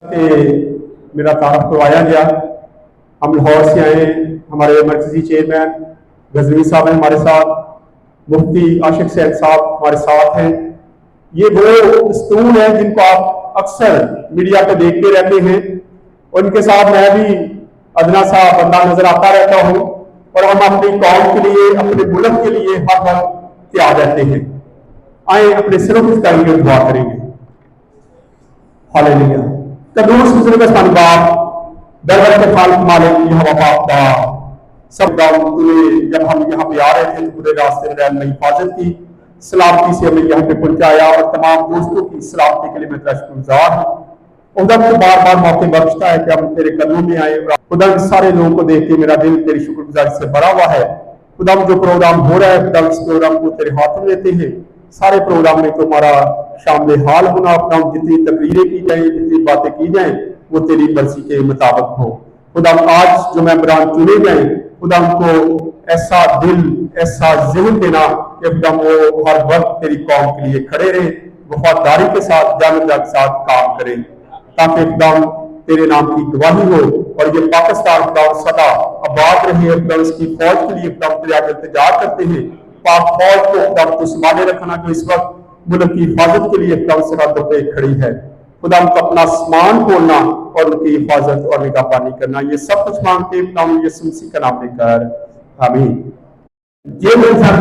के मेरा तारफ़ करवाया गया। हम लाहौर से आए, हमारे मरकजी चेयरमैन गजनवी साहब हैं हमारे साथ, मुफ्ती आशिक सैयद साहब हमारे साथ हैं। ये वो स्तून है जिनको आप अक्सर मीडिया पे देखते रहते हैं, उनके साथ मैं भी अदना सा बंदा नजर आता रहता हूँ और हम अपनी कौम के लिए, अपने मुल्क के लिए हर वक्त तैयार रहते हैं। आए अपने सिर्फ उसका दुआ करेंगे। हालेलुया। कदूस बुजुर्ग बाप दरबार के खालिक मालिक यहोवा बाप का सब तूने जब हम यहाँ पे आ रहे थे तो पूरे रास्ते में हमें हिफाजत की, सलामती से हमें यहाँ पे पहुंचाया और तमाम दोस्तों की सलामती के लिए मैं तेरा शुक्रगुजार हूँ। खुदा को बार बार मौके बख्शता है कि हम तेरे कदमों में आए। खुदा सारे लोगों को देख के मेरा दिल तेरी शुक्रगुजारी से भरा हुआ है। खुदा जो प्रोग्राम हो रहा है, खुदा इस प्रोग्राम को तेरे हाथ में लेते हैं। सारे प्रोग्राम में तुम्हारा शामिल हाल होना, अपना जितनी तकरीरें की जाए, जितनी बातें की जाए वो तेरी मर्जी के मुताबिक हो। खुदा आज जो मेंबरान चुने गए, खुदा उनको ऐसा दिल, ऐसा ज़हन देना कि खुदा वो हर वक्त तेरी कौम के लिए खड़े रहे, वफादारी के साथ, जानबूझ के साथ काम करें, ताकि एकदम तेरे नाम की गवाही हो और ये पाकिस्तान खुदा सदा आबाद रहे। एकदम इसकी फौज के लिए एकदम तेरे आगे इंतजार करते हैं। पाक फौज को एकदम तो संभाले रखना जो इस वक्त मुल्क की हिफाजत के लिए एकदम सरहदों पे खड़ी है। खुदा उनको अपना सामान खोलना और उनकी हिफाजत और निगहबानी करना, ये सब कुछ मांगते हैं अपना यीशु मसीह का नाम लेकर, आमीन। ये मेरे साथ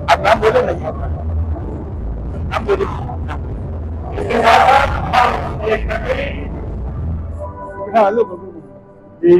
अब नाम बोले नहीं, नाम बोले जी।